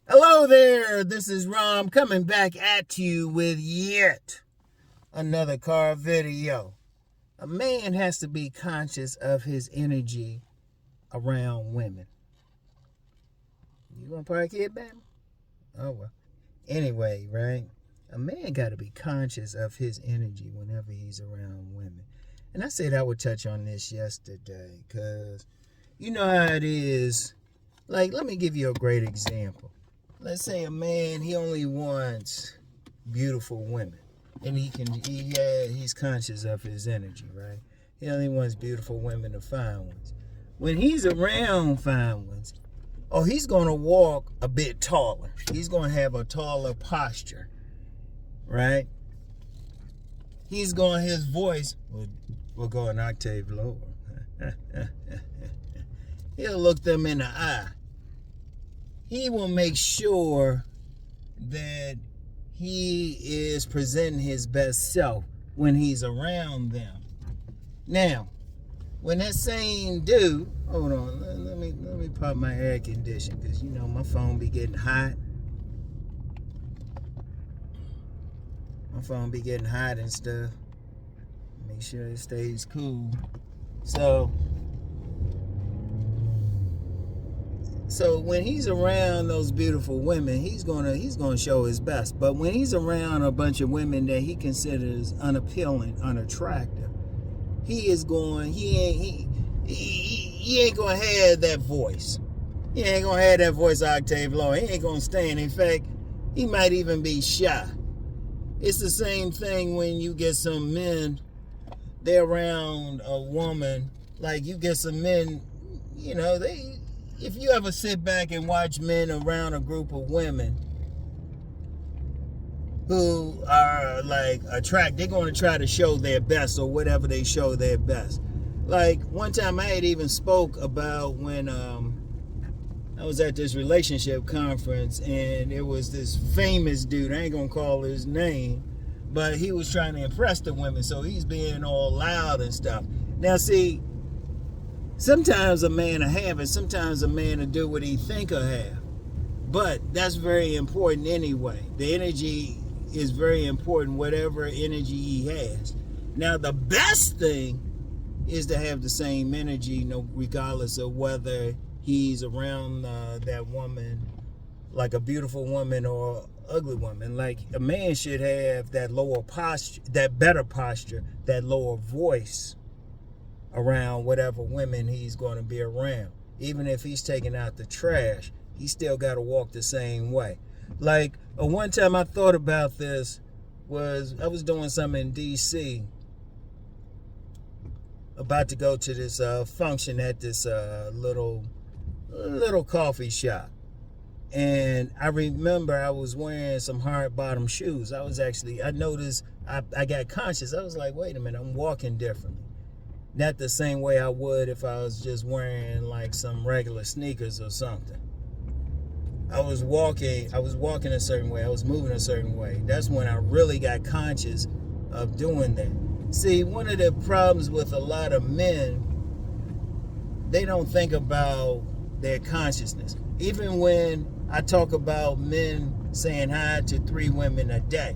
Hello there, this is Rom coming back at you with yet another car video. A man has to be conscious of his energy around women. You gonna park here, baby? Oh well. Anyway, right? A man got to be conscious of his energy whenever he's around women. And I said I would touch on this yesterday because you know how it is. Like, let me give you a great example. Let's say a man, he only wants beautiful women, and he's conscious of his energy, right? He only wants beautiful women to fine ones. When he's around fine ones, he's gonna walk a bit taller. He's gonna have a taller posture, right? His voice will go an octave lower. He'll look them in the eye. He will make sure that he is presenting his best self when he's around them. Now, when that same dude, hold on, let me pop my air conditioner because you know my phone be getting hot. My phone be getting hot and stuff. Make sure it stays cool. So when he's around those beautiful women, he's gonna show his best. But when he's around a bunch of women that he considers unappealing, unattractive, he ain't gonna have that voice. He ain't gonna have that voice octave low. He ain't gonna stand. In fact, he might even be shy. It's the same thing when you get some men, they're around a woman. Like you get some men, you know, if you ever sit back and watch men around a group of women who are like attracted, they're going to try to show their best or whatever they show their best. Like one time I had even spoke about when I was at this relationship conference and it was this famous dude, I ain't going to call his name, but he was trying to impress the women, so he's being all loud and stuff. Now see, sometimes a man will have it, sometimes a man will do what he think he'll have. But that's very important anyway. The energy is very important, whatever energy he has. Now, the best thing is to have the same energy, regardless of whether he's around that woman, like a beautiful woman or ugly woman. Like a man should have that lower posture, that better posture, that lower voice around whatever women he's going to be around. Even if he's taking out the trash, he still got to walk the same way. Like one time I thought about this was I was doing something in DC, about to go to this function at this little coffee shop. And I remember I was wearing some hard bottom shoes. I noticed, I got conscious. I was like, wait a minute, I'm walking differently. Not the same way I would if I was just wearing like some regular sneakers or something. I was walking a certain way. I was moving a certain way. That's when I really got conscious of doing that. See, one of the problems with a lot of men, they don't think about their consciousness. Even when I talk about men saying hi to 3 women a day,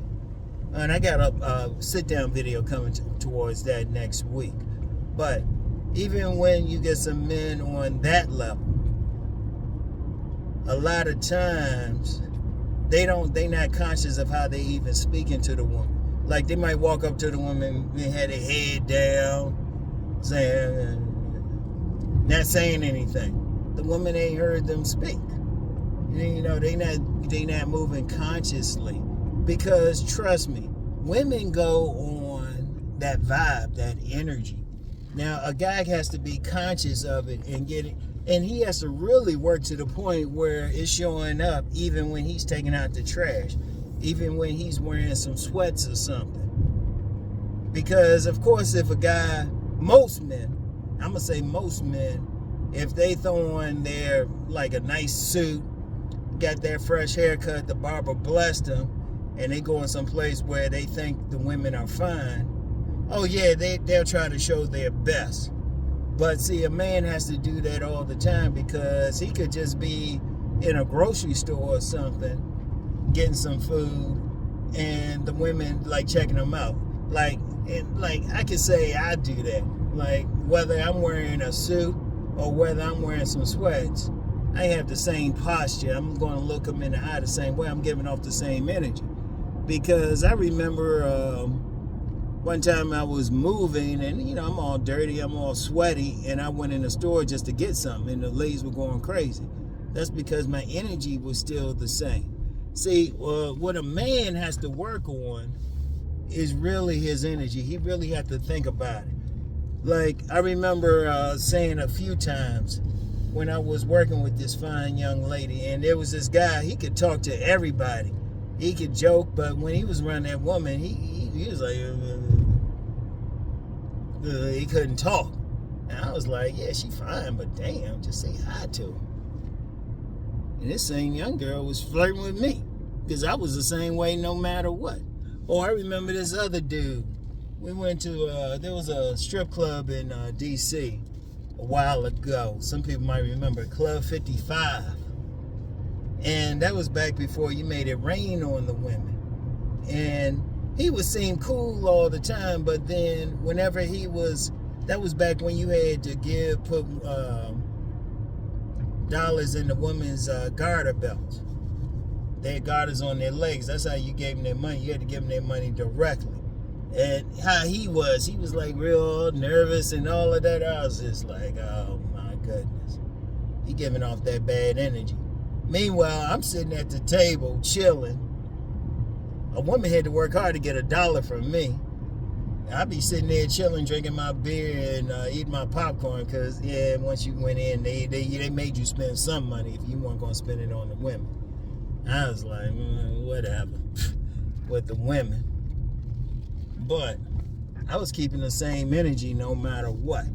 and I got a sit-down video coming towards that next week. But even when you get some men on that level, a lot of times they not conscious of how they even speaking to the woman. Like they might walk up to the woman and have their head down, not saying anything. The woman ain't heard them speak. You know, they not moving consciously, because trust me, women go on that vibe, that energy. Now, a guy has to be conscious of it and get it, and he has to really work to the point where it's showing up even when he's taking out the trash, even when he's wearing some sweats or something. Because, of course, if a guy, most men, I'm going to say most men, if they throw on their, like a nice suit, got their fresh haircut, the barber blessed them, and they go in some place where they think the women are fine, oh yeah, they'll try to show their best. But see, a man has to do that all the time, because he could just be in a grocery store or something, getting some food, and the women like checking them out. Like, and like I can say I do that. Like whether I'm wearing a suit or whether I'm wearing some sweats, I have the same posture. I'm going to look them in the eye the same way. I'm giving off the same energy. Because I remember one time I was moving and, I'm all dirty, I'm all sweaty, and I went in the store just to get something, and the ladies were going crazy. That's because my energy was still the same. See, what a man has to work on is really his energy. He really had to think about it. Like, I remember saying a few times when I was working with this fine young lady, and there was this guy, he could talk to everybody. He could joke, but when he was around that woman, he was like, he couldn't talk. And I was like, yeah, she fine, but damn, just say hi to her. And this same young girl was flirting with me because I was the same way no matter what. Oh, I remember this other dude. We went to, there was a strip club in D.C. a while ago. Some people might remember Club 55. And that was back before you made it rain on the women. And he would seem cool all the time, but then whenever that was back when you had to put dollars in the women's garter belts. They had garters on their legs. That's how you gave them their money. You had to give them their money directly. And how he was like real nervous and all of that. I was just like, oh my goodness. He giving off that bad energy. Meanwhile, I'm sitting at the table chilling. A woman had to work hard to get $1 from me. I'd be sitting there chilling, drinking my beer and eating my popcorn because, yeah, once you went in, they made you spend some money if you weren't going to spend it on the women. I was like, whatever, with the women. But I was keeping the same energy no matter what.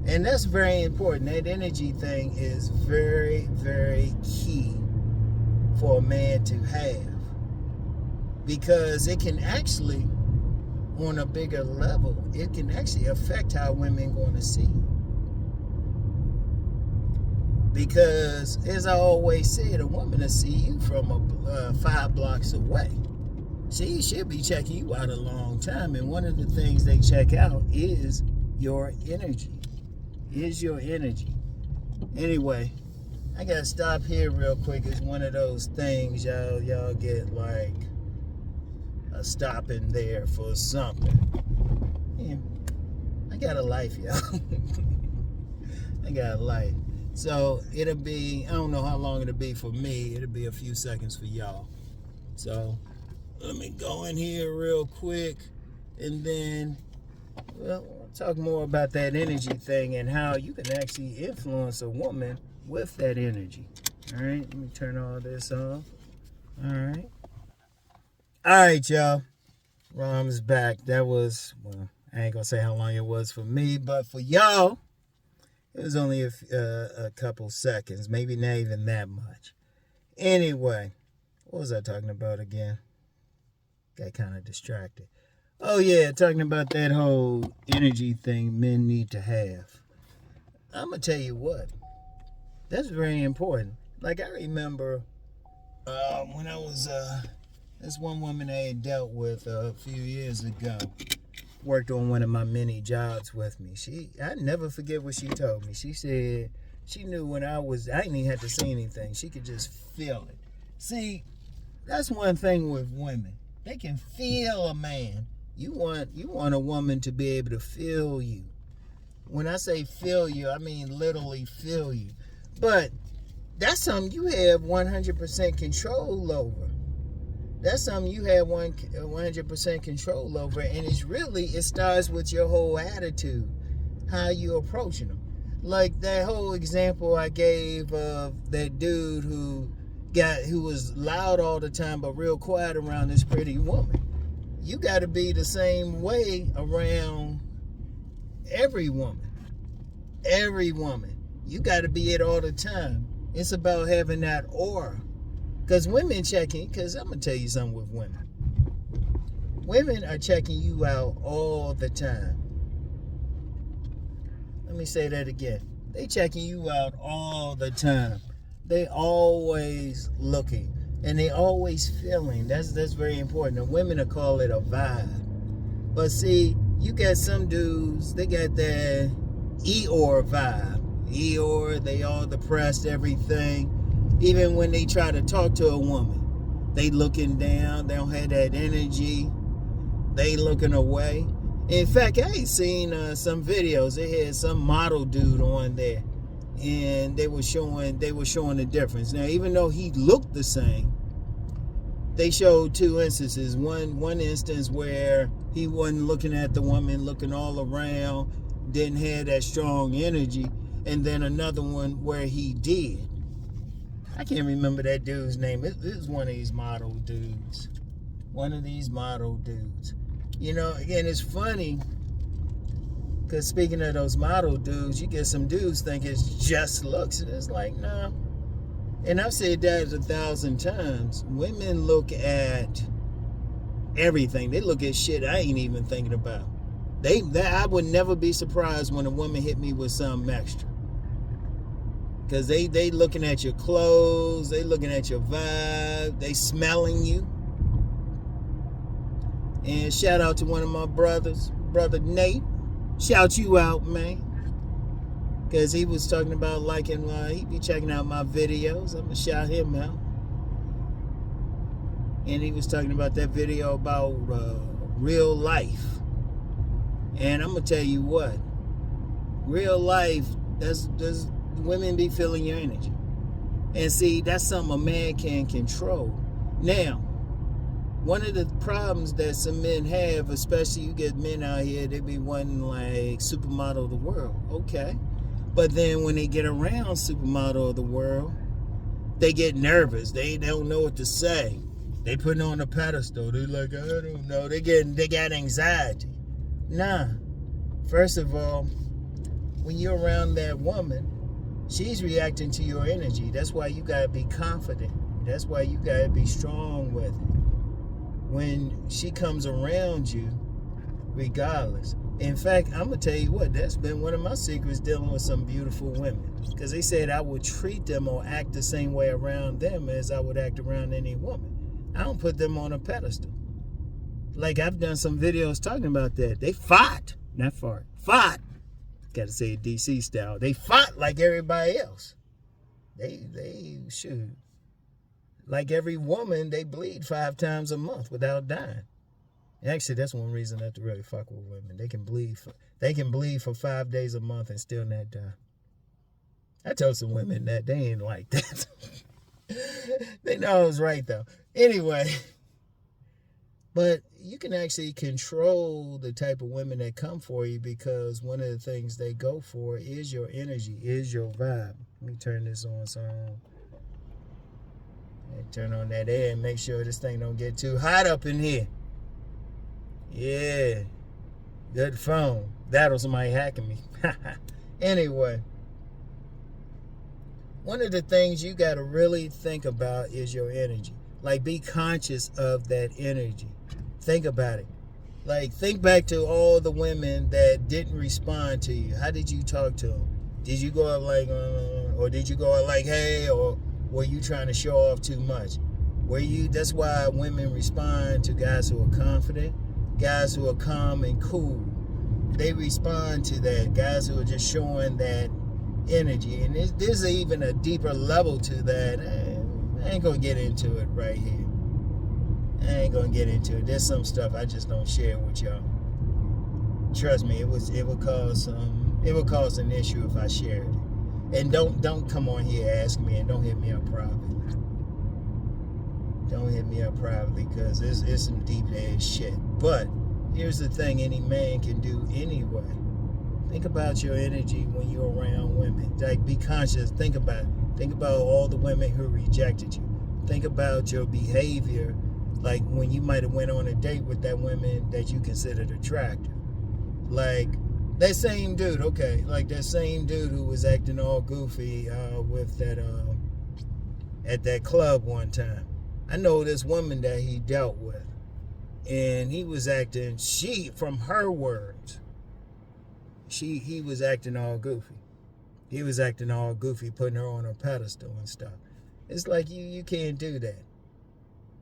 And that's very important. That energy thing is very, very key for a man to have. Because it can actually, on a bigger level, it can actually affect how women going to see you. Because, as I always said, a woman will see you from 5 blocks away. She'll be checking you out a long time. And one of the things they check out is your energy. Anyway, I got to stop here real quick. It's one of those things y'all get like a stopping there for something. Yeah, I got a life, y'all. I got a life. So it'll be, I don't know how long it'll be for me. It'll be a few seconds for y'all. So let me go in here real quick and then we'll talk more about that energy thing and how you can actually influence a woman with that energy. All right, let me turn all this off. All right, y'all. Rom's back. That was, well, I ain't gonna say how long it was for me, but for y'all, it was only a couple seconds, maybe not even that much. Anyway, what was I talking about again? Got kind of distracted. Oh yeah, talking about that whole energy thing men need to have. I'm gonna tell you what, that's very important. Like I remember when I was this one woman I had dealt with a few years ago, worked on one of my many jobs with me. I never forget what she told me. She said she knew when I didn't even have to say anything. She could just feel it. See, that's one thing with women. They can feel a man. You want a woman to be able to feel you. When I say feel you, I mean literally feel you. But that's something you have 100% control over. That's something you have 100% control over. And it starts with your whole attitude, how you approaching them. Like that whole example I gave of that dude who was loud all the time but real quiet around this pretty woman. You got to be the same way around every woman. Every woman. You got to be it all the time. It's about having that aura. Because women checking, because I'm going to tell you something with women. Women are checking you out all the time. Let me say that again. They checking you out all the time. They always looking. And they always feeling. That's very important. The women will call it a vibe. But see, you got some dudes, they got that Eeyore vibe. Eeyore, they all depressed, everything. Even when they try to talk to a woman, they looking down, they don't have that energy, they looking away. In fact, I ain't seen some videos. They had some model dude on there, and they were showing the difference. Now, even though he looked the same, they showed two instances. One instance where he wasn't looking at the woman, looking all around, didn't have that strong energy, and then another one where he did. I can't remember that dude's name. It was one of these model dudes. One of these model dudes. You know, again, it's funny because speaking of those model dudes, you get some dudes think it's just looks, and it's like, no. And I've said that 1,000 times. Women look at everything. They look at shit I ain't even thinking about. I would never be surprised when a woman hit me with something extra. Because they looking at your clothes, they looking at your vibe, they smelling you. And shout out to one of my brothers, Brother Nate. Shout you out, man. Because he was talking about liking, he be checking out my videos. I'm going to shout him out. And he was talking about that video about real life. And I'm going to tell you what. Real life, there's women be feeling your energy. And see, that's something a man can control. Now, one of the problems that some men have, especially you get men out here, they be wanting like supermodel of the world. Okay. But then when they get around supermodel of the world, they get nervous. They don't know what to say. They putting on a pedestal. They're like, I don't know. They got anxiety. Nah. First of all, when you're around that woman, she's reacting to your energy. That's why you gotta be confident. That's why you gotta be strong with it. When she comes around you, regardless. In fact, I'm going to tell you what, that's been one of my secrets dealing with some beautiful women. Because they said I would treat them or act the same way around them as I would act around any woman. I don't put them on a pedestal. Like, I've done some videos talking about that. They fought. Not fart. Fought. Got to say it DC style. They fought like everybody else. They shoot. Like every woman, they bleed 5 times a month without dying. Actually, that's one reason not to really fuck with women. They can bleed for 5 days a month and still not die. I told some women that they ain't like that. They know I was right though. Anyway, but you can actually control the type of women that come for you because one of the things they go for is your energy, is your vibe. Let me turn this on turn on that air and make sure this thing don't get too hot up in here. Yeah. Good phone. That was somebody hacking me. Anyway. One of the things you got to really think about is your energy. Like, be conscious of that energy. Think about it. Like, think back to all the women that didn't respond to you. How did you talk to them? Did you go out like, or did you go out like, hey, or were you trying to show off too much? That's why women respond to guys who are confident, guys who are calm and cool. They respond to that. Guys who are just showing that energy. And there's even a deeper level to that. I ain't going to get into it right here. I ain't going to get into it. There's some stuff I just don't share with y'all. Trust me, it would cause an issue if I shared it. And don't come on here ask me, and don't hit me up privately. Don't hit me up privately because it's some deep ass shit. But here's the thing any man can do anyway. Think about your energy when you're around women. Like, be conscious. Think about it. Think about all the women who rejected you. Think about your behavior, like when you might have went on a date with that woman that you considered attractive. Like that same dude, okay, like that same dude who was acting all goofy with that at that club one time. I know this woman that he dealt with, and he was acting. From her words, he was acting all goofy. He was acting all goofy, putting her on a pedestal and stuff. It's like you can't do that.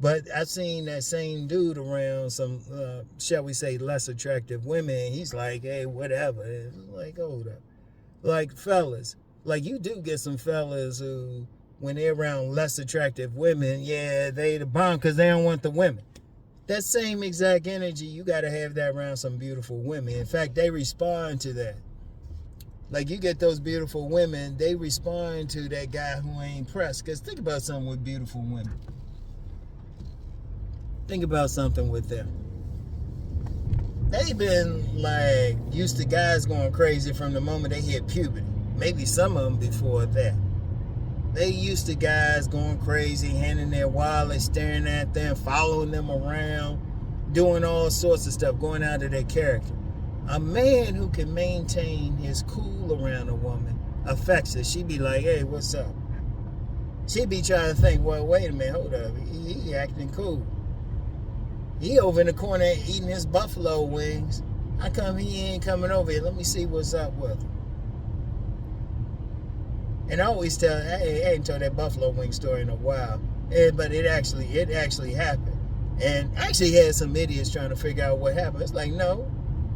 But I've seen that same dude around some, shall we say, less attractive women. He's like, hey, whatever. It's like, hold up. Like, fellas, like, you do get some fellas who, when they're around less attractive women, yeah, they the bomb because they don't want the women. That same exact energy, you got to have that around some beautiful women. In fact, they respond to that. Like, you get those beautiful women, they respond to that guy who ain't pressed. Because think about something with beautiful women. Think about something with them. They've been, like, used to guys going crazy from the moment they hit puberty. Maybe some of them before that. They used to guys going crazy, handing their wallet, staring at them, following them around, doing all sorts of stuff, going out of their character. A man who can maintain his cool around a woman affects her. She be like, hey, what's up? She be trying to think, well, wait a minute, hold up. He acting cool. He over in the corner eating his buffalo wings. How come he ain't coming over here? Let me see what's up with him. And I always tell, hey, I ain't told that buffalo wing story in a while. But it actually happened. And I actually had some idiots trying to figure out what happened. It's like, no.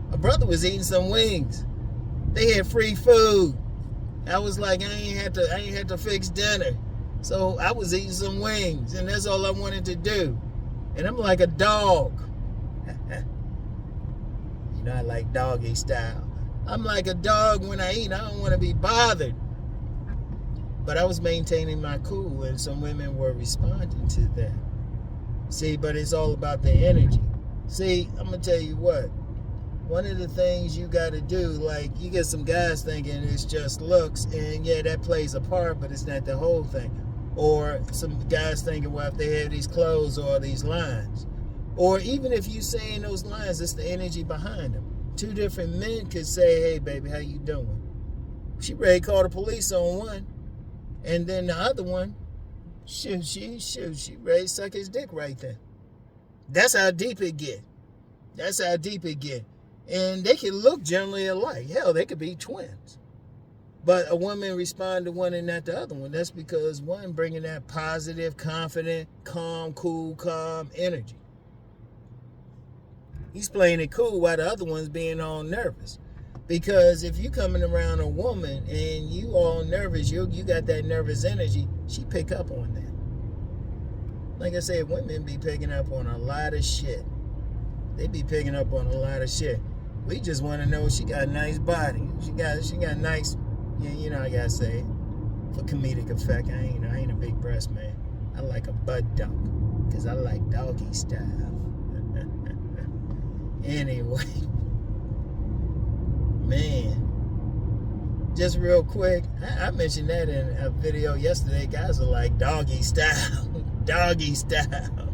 My brother was eating some wings. They had free food. I was like, I ain't had to fix dinner. So I was eating some wings, and that's all I wanted to do. And I'm like a dog. You know, I like doggy style. I'm like a dog when I eat. I don't want to be bothered. But I was maintaining my cool, and some women were responding to that. See, but it's all about the energy. See, I'm going to tell you what. One of the things you got to do, like, you get some guys thinking it's just looks, and yeah, that plays a part, but it's not the whole thing. Or some guys thinking, well, if they have these clothes or these lines. Or even if you saying those lines, it's the energy behind them. Two different men could say, hey, baby, how you doing? She ready to call the police on one. And then the other one, she ready to suck his dick right there. That's how deep it get. That's how deep it get. And they can look generally alike. Hell, they could be twins. But a woman respond to one and not the other one. That's because one bringing that positive, confident, calm, cool, calm energy. He's playing it cool while the other one's being all nervous. Because if you coming around a woman and you all nervous, you got that nervous energy, she pick up on that. Like I said, women be picking up on a lot of shit. They be picking up on a lot of shit. We just want to know she got a nice body. She got nice, yeah, you know I gotta say it. For comedic effect, I ain't a big breast man. I like a butt dunk, because I like doggy style. Anyway. Man, just real quick, I mentioned that in a video yesterday. Guys are like doggy style, doggy style.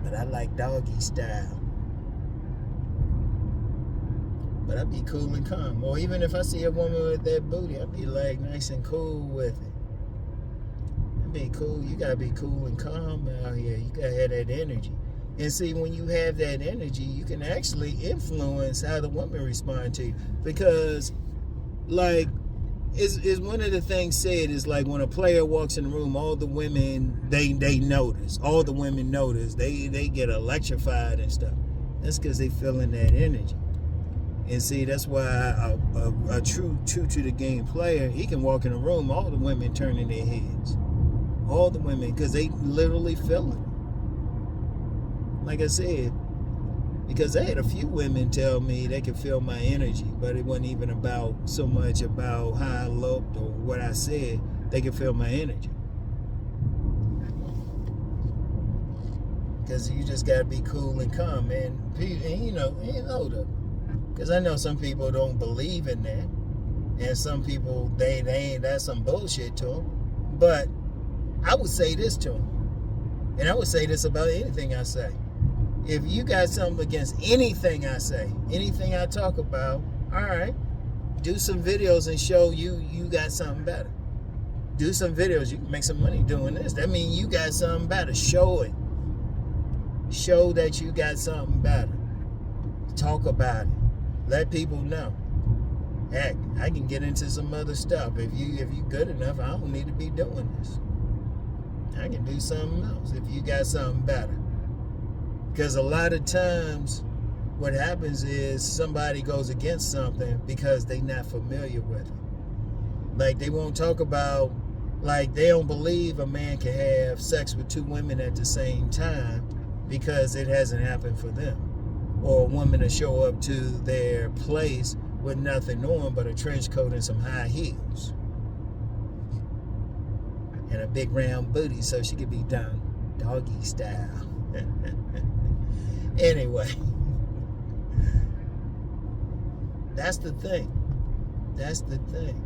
But I like doggy style. But I'd be cool and calm. Or even if I see a woman with that booty, I'd be like nice and cool with it. I'd be cool. You gotta be cool and calm out here. You gotta have that energy. And see, when you have that energy, you can actually influence how the woman respond to you. Because, like, is one of the things said is like when a player walks in the room, all the women, they notice. All the women notice. They get electrified and stuff. That's because they feeling that energy. And see, that's why a true to the game player, he can walk in a room, all the women turning their heads. All the women, because they literally feel it. Like I said, because I had a few women tell me they could feel my energy, but it wasn't even about so much about how I looked or what I said. They could feel my energy. Because you just got to be cool and calm, man. And you know, because I know some people don't believe in that. And some people, they ain't, that's some bullshit to them. But I would say this to them. And I would say this about anything I say. If you got something against anything I say, anything I talk about, all right, do some videos and show you got something better. Do some videos. You can make some money doing this. That means you got something better. Show it. Show that you got something better. Talk about it. Let people know. Heck, I can get into some other stuff. If you good enough, I don't need to be doing this. I can do something else if you got something better. Because a lot of times what happens is somebody goes against something because they're not familiar with it. Like, they won't talk about, like, they don't believe a man can have sex with two women at the same time because it hasn't happened for them. Or a woman to show up to their place with nothing on but a trench coat and some high heels. And a big round booty so she could be done doggy style. Anyway, that's the thing. That's the thing.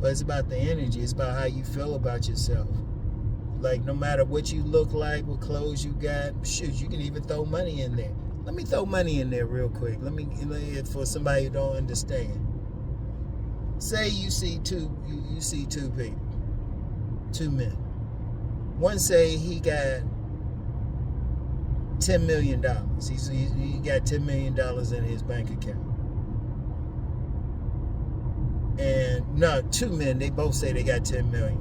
But it's about the energy. It's about how you feel about yourself. Like, no matter what you look like, what clothes you got, shoot, you can even throw money in there. Let me throw money in there real quick. Let me, for somebody who don't understand. Say you see two people, two men. One say he got $10 million. He got $10 million in his bank account. And no, two men, they both say they got 10 million.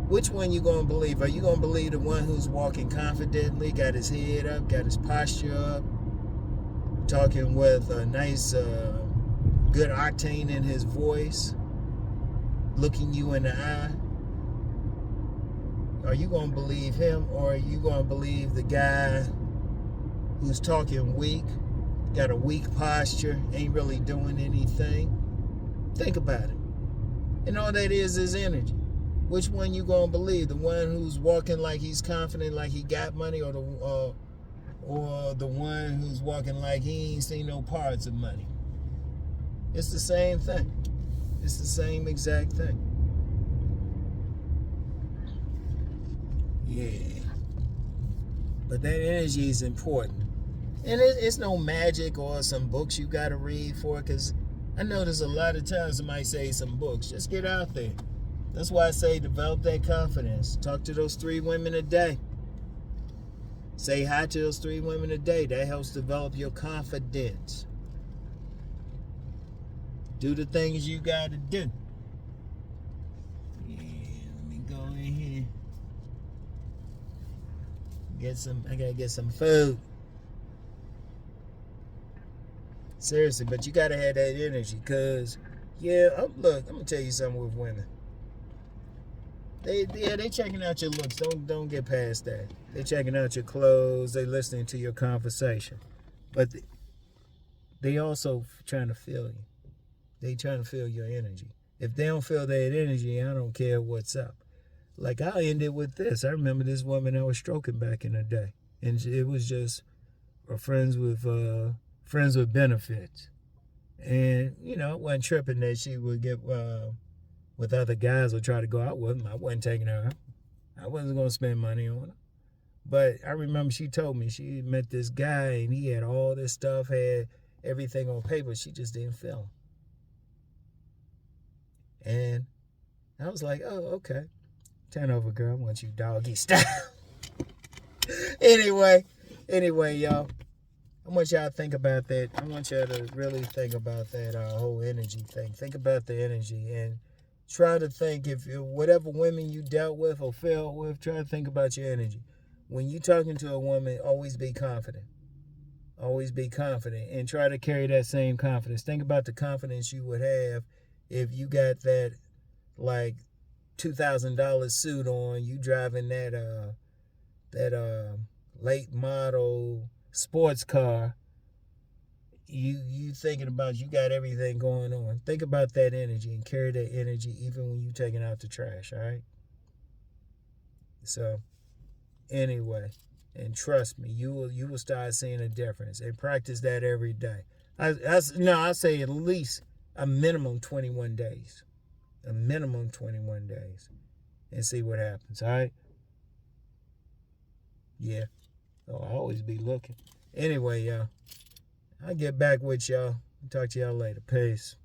Which one you gonna believe? Are you gonna believe the one who's walking confidently, got his head up, got his posture up, talking with a nice, good octane in his voice, looking you in the eye? Are you gonna believe him, or are you gonna believe the guy who's talking weak, got a weak posture, ain't really doing anything? Think about it. And all that is energy. Which one you gonna believe? The one who's walking like he's confident, like he got money, or the one who's walking like he ain't seen no parts of money? It's the same thing. It's the same exact thing. Yeah. But that energy is important. And it's no magic or some books you gotta read for it, because I know there's a lot of times somebody say some books. Just get out there. That's why I say develop that confidence. Talk to those 3 women a day. Say hi to those 3 women a day. That helps develop your confidence. Do the things you gotta do. Yeah, let me go in here. I gotta get some food. Seriously, but you gotta have that energy, cause look, I'm gonna tell you something with women. They checking out your looks. Don't get past that. They checking out your clothes. They listening to your conversation, but they also trying to feel you. They trying to feel your energy. If they don't feel that energy, I don't care what's up. Like, I'll end it with this. I remember this woman I was stroking back in the day, and it was just friends with benefits. And, I wasn't tripping that she would get with other guys or try to go out with them. I wasn't taking her out. I wasn't going to spend money on her. But I remember she told me she met this guy and he had all this stuff, had everything on paper. She just didn't feel him. And I was like, oh, okay. Turn over, girl. I want you doggy style. Anyway, y'all. I want y'all to think about that. I want y'all to really think about that whole energy thing. Think about the energy and try to think, if whatever women you dealt with or fell with, try to think about your energy. When you're talking to a woman, always be confident. Always be confident and try to carry that same confidence. Think about the confidence you would have if you got that, like, $2,000 suit on, you driving that late model sports car, you thinking about, you got everything going on. Think about that energy and carry that energy even when you taking out the trash, all right? So, anyway, and trust me, you will start seeing a difference, and practice that every day. I say at least a minimum 21 days. A minimum 21 days. And see what happens, all right? Yeah. I'll always be looking. Anyway, y'all, I'll get back with y'all. Talk to y'all later. Peace.